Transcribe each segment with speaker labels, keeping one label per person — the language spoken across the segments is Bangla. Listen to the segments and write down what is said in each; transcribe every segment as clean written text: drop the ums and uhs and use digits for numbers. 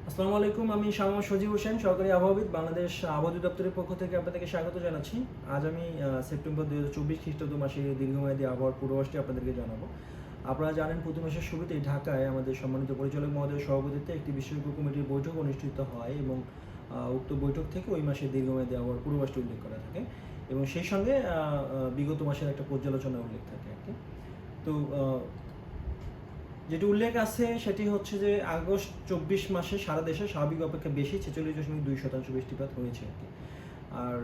Speaker 1: আসসালামু আলাইকুম, আমি শামা সজীব হোসেন, সরকারি আবহাওয়াবিদ, বাংলাদেশ আবহাওয়া দপ্তরের পক্ষ থেকে আপনাদেরকে স্বাগত জানাচ্ছি। আজ আমি সেপ্টেম্বর 2024 খ্রিস্টাব্দ মাসের দীর্ঘমেয়াদী আবহাওয়ার পূর্বাভাসটি আপনাদেরকে জানাবো। আপনারা জানেন প্রতি মাসের শুরুতেই ঢাকায় আমাদের সম্মানিত পরিচালক মহোদয়ের সভাপতিত্বে একটি বিশেষজ্ঞ কমিটির বৈঠক অনুষ্ঠিত হয় এবং উক্ত বৈঠক থেকে ওই মাসের দীর্ঘমেয়াদী আবহাওয়ার পূর্বাভাসটি উল্লেখ করা থাকে এবং সেই সঙ্গে বিগত মাসের একটা পর্যালোচনা উল্লেখ থাকে আর কি। তো যেটি উল্লেখ আছে সেটি হচ্ছে যে আগস্ট 24 মাসে সারা দেশে স্বাভাবিক অপেক্ষা বেশি 46.2% বৃষ্টিপাত হয়েছে আর কি। আর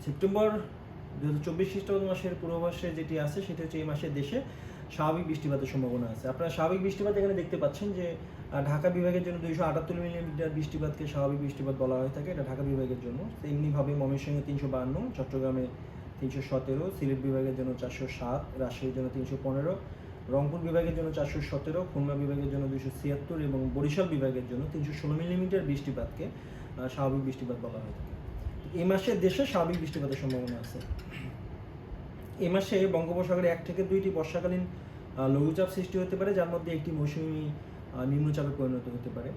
Speaker 1: সেপ্টেম্বর 2024 খ্রিস্টাব্দ মাসের পূর্বাভাসে যেটি আছে সেটি হচ্ছে এই মাসে দেশে স্বাভাবিক বৃষ্টিপাতের সম্ভাবনা আছে। আপনারা স্বাভাবিক বৃষ্টিপাত এখানে দেখতে পাচ্ছেন যে ঢাকা বিভাগের জন্য 278 মিলিমিটার বৃষ্টিপাতকে স্বাভাবিক বৃষ্টিপাত বলা হয়ে থাকে, এটা ঢাকা বিভাগের জন্য। তেমনিভাবে ময়মনসিংহে 352, চট্টগ্রামে 317, সিলেট বিভাগের জন্য 407, রাজশাহীর জন্য 315, রংপুর বিভাগের জন্য 417, খুলনা বিভাগের জন্য 276 এবং বরিশাল বিভাগের জন্য 316 মিলিমিটার বৃষ্টিপাতকে স্বাভাবিক বৃষ্টিপাত বলা হয়ে থাকে। এই মাসে দেশে স্বাভাবিক বৃষ্টিপাতের সম্ভাবনা আছে। এই মাসে বঙ্গোপসাগরে 1 থেকে 2টি বর্ষাকালীন লঘুচাপ সৃষ্টি হতে পারে, যার মধ্যে একটি মৌসুমী নিম্নচাপে পরিণত হতে পারে।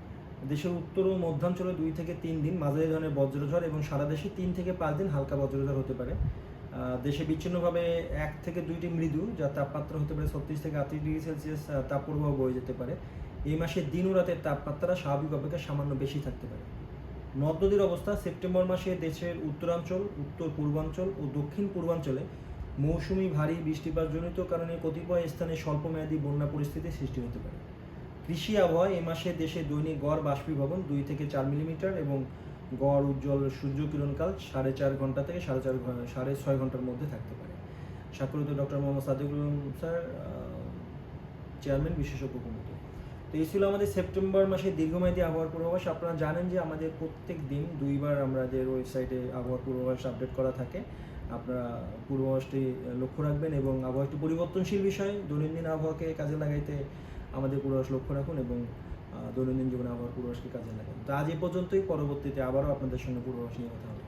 Speaker 1: দেশের উত্তর ও মধ্যাঞ্চলে 2 থেকে 3 দিন মাঝারি ধরনের বজ্রঝড় এবং সারা দেশে 3 থেকে 5 দিন হালকা বজ্রঝড় হতে পারে। দেশে বিচ্ছিন্নভাবে 1 থেকে 2টি মৃদু, যার তাপমাত্রা হতে পারে 36 থেকে 38 ডিগ্রি সেলসিয়াস তাপপ্রবাহ বয়ে যেতে পারে। এই মাসে দিন ও রাতের তাপমাত্রা স্বাভাবিক অপেক্ষা সামান্য বেশি থাকতে পারে। নদ নদীর অবস্থা সেপ্টেম্বর মাসে দেশের উত্তরাঞ্চল, উত্তর পূর্বাঞ্চল ও দক্ষিণ পূর্বাঞ্চলে মৌসুমি ভারী বৃষ্টিপাতজনিত কারণে কতিপয় স্থানে স্বল্পমেয়াদী বন্যা পরিস্থিতির সৃষ্টি হতে পারে। কৃষি আবহাওয়া এই মাসে দেশে দৈনিক গড় বাষ্পীভবন 2 থেকে 4 মিলিমিটার এবং গড় উজ্জ্বল সূর্যকিরণকাল 4.5 ঘন্টা থেকে 6.5 ঘন্টার মধ্যে থাকতে পারে। স্বাক্ষরিত doctor Mohammad Sadekul sir, chairman বিশেষজ্ঞ কমিটি। তো এই ছিল আমাদের সেপ্টেম্বর মাসের দীর্ঘমেয়াদী আবহাওয়ার পূর্বাভাস। আপনারা জানেন যে আমাদের প্রত্যেক দিন 2বার আমাদের ওয়েবসাইটে আবহাওয়ার পূর্বাভাস আপডেট করা থাকে। আপনারা পূর্বাভাসটি লক্ষ্য রাখবেন এবং আবহাওয়াটি পরিবর্তনশীল বিষয়, দৈনন্দিন আবহাওয়াকে কাজে লাগাইতে আমাদের পূর্বাভাস লক্ষ্য রাখুন এবং দৈনন্দিন জীবনে আবহাওয়ার পূর্বাভাসকে কাজে লাগান। তো আজ এই পর্যন্তই, পরবর্তীতে আবারও আপনাদের সঙ্গে পূর্বাভাস নিয়ে কথা হবে।